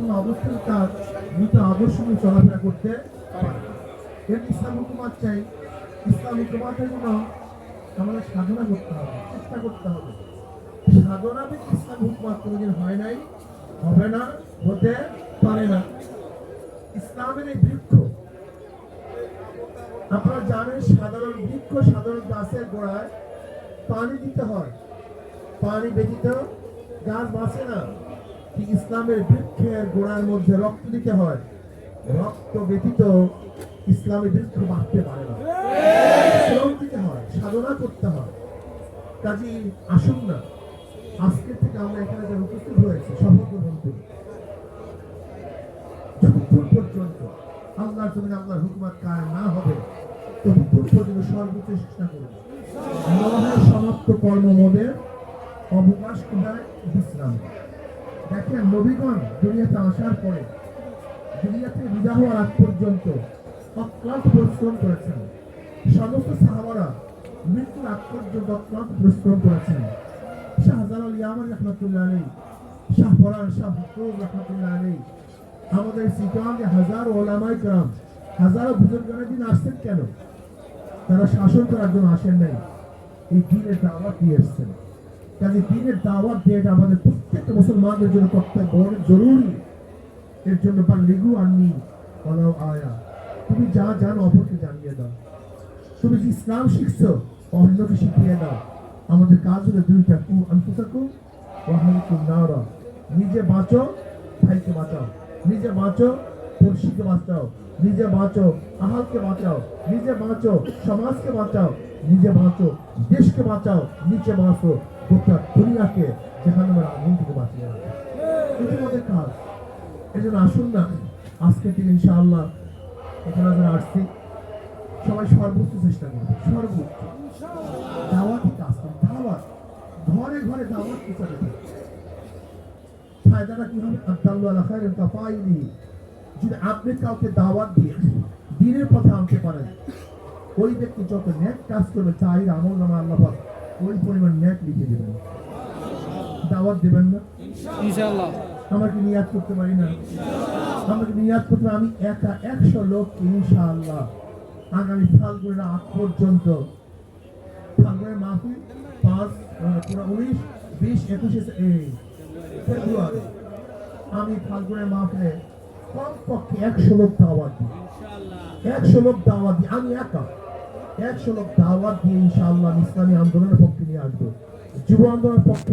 কোনো অবস্থায় তার মৃত আদর্শ নিয়ে চলাফেরা করতে পারে। এর ইসলাম হুকুমাত চাই। ইসলাম হুকুমাতের জন্য আমাদের সাধনা করতে হবে, চেষ্টা করতে হবে। সাধনা ইসলাম হুকুমাত কোনোদিন হয় নাই, হবে না, হতে পারে না। ইসলামের এই বৃক্ষ, আপনারা জানেন সাধারণ বৃক্ষ সাধারণ গাছের গোড়ায় পানি দিতে হয়, পানি ব্যতীত গাছ বাঁচে না। ঠিক ইসলামের বৃক্ষের গোড়ার মধ্যে রক্ত দিতে হয়, রক্ত ব্যতীত ইসলামের বৃক্ষ বাঁচতে পারে না। শ্রম দিতে হয়, সাধনা করতে হয়। কাজী আসুন না, আজকের থেকে আমরা এখানে যারা উপস্থিত হয়েছে শপথ গ্রহণ করি, যতক্ষণ পর্যন্ত আল্লাহর জমিনে আল্লাহর হুকুমাত কায়েম না হবে ততক্ষণ পর্যন্ত সর্বোচ্চ চেষ্টা করব। মনের সমাপ্ত কর্মমোদের অবকাশ কোথায়? বিশ্রাম। দেখেন নবীগণ দুনিয়াতে আসার পরে, দুনিয়াতে বিদায় হওয়ার আগ পর্যন্ত অক্লান্ত পরিশ্রম করেছেন। সমস্ত সাহাবারা মৃত্যুর আগ পর্যন্ত অক্লান্ত পরিশ্রম করেছেন। শাহজালাল ইয়ামান রহমতুল্লাহ আলাইহি, শাহ ফরান শাহ হুকুম রহমতুল্লাহ আলাইহি, আমাদের সিটাঙ্গে হাজারো ওলামায়ে কেরাম, হাজারো বুজুর্গানের দিন আসছেন কেন? তারা শাসন করার জন্য আসেন নাই, এই দ্বীনের দাওয়াত দিয়ে এসেছেন। কাজে দ্বীনের দাওয়াত দিয়ে আমাদের প্রত্যেকটা মুসলমানদের জন্য কর্তব্য, অনেক জরুরি। এর জন্য বাল্লিগু আন্নি ওয়ালাউ আয়া, তুমি যা জানো অপরকে জানিয়ে দাও। তুমি যে ইসলাম শিখছো অন্যকে শিখিয়ে দাও। আমাদের কাজ হলো দুইটা, কু আনফুসাকুম ওয়া আহলিকুম নারা, নিজে বাঁচো, ভাইকে বাঁচাও। নিজে বাঁচো, পড়শিকে বাঁচাও। নিজে বাঁচো, আহালকে বাঁচাও। নিজে বাঁচো, সমাজকে বাঁচাও। নিজে বাঁচো, দেশকে বাঁচাও। নিচে বাঁচো, গোটা দুনিয়াকে জাহান্নামের আগুন থেকে বাঁচিয়ে রাখো। এটি আমাদের কাজ। এই জন্য আসুন না, আজকে থেকে ইনশাআল্লাহ এখানে যারা আসছি সবাই সর্বোচ্চ চেষ্টা করবে, সর্বোচ্চ দাওয়াতই কাজ করে। দাওয়াত ঘরে ঘরে দাওয়াত প্রচার করে। ফায়দাটা কি হবে? আদাল্লু আলা খায়রিন কাফাইলি, যদি আপনি কাউকে দাওয়াত দিয়ে দ্বীনের পথে আনতে পারেন, ওই ব্যক্তি যত নেক কাজ করবে তাই আমল নামা আল্লাহ পাক ওই পরিমাণ নেক লিখে দেবেন। দাওয়াত দেবেন না ইনশাআল্লাহ? আমাকে নিয়াত করতে পারি না? আমাকে নিয়াত করতে আমি একা 100 লোককে ইনশাআল্লাহ আগামী ফাল্গুনের আগ পর্যন্ত, ফাল্গুনের মাহফিল 5, 19, 20, 21 ফেব্রুয়ারি, আমি ফাল্গুনের মাহফিলে কমপক্ষে 100 লোক দাওয়াত দিই। 100 লোক দাওয়াত দিই, আমি একা 100 লোক দাওয়াত দিয়ে ইনশাআল্লাহ ইসলামী আন্দোলনের পক্ষে নিয়ে আসবো, যুব আন্দোলনের পক্ষে।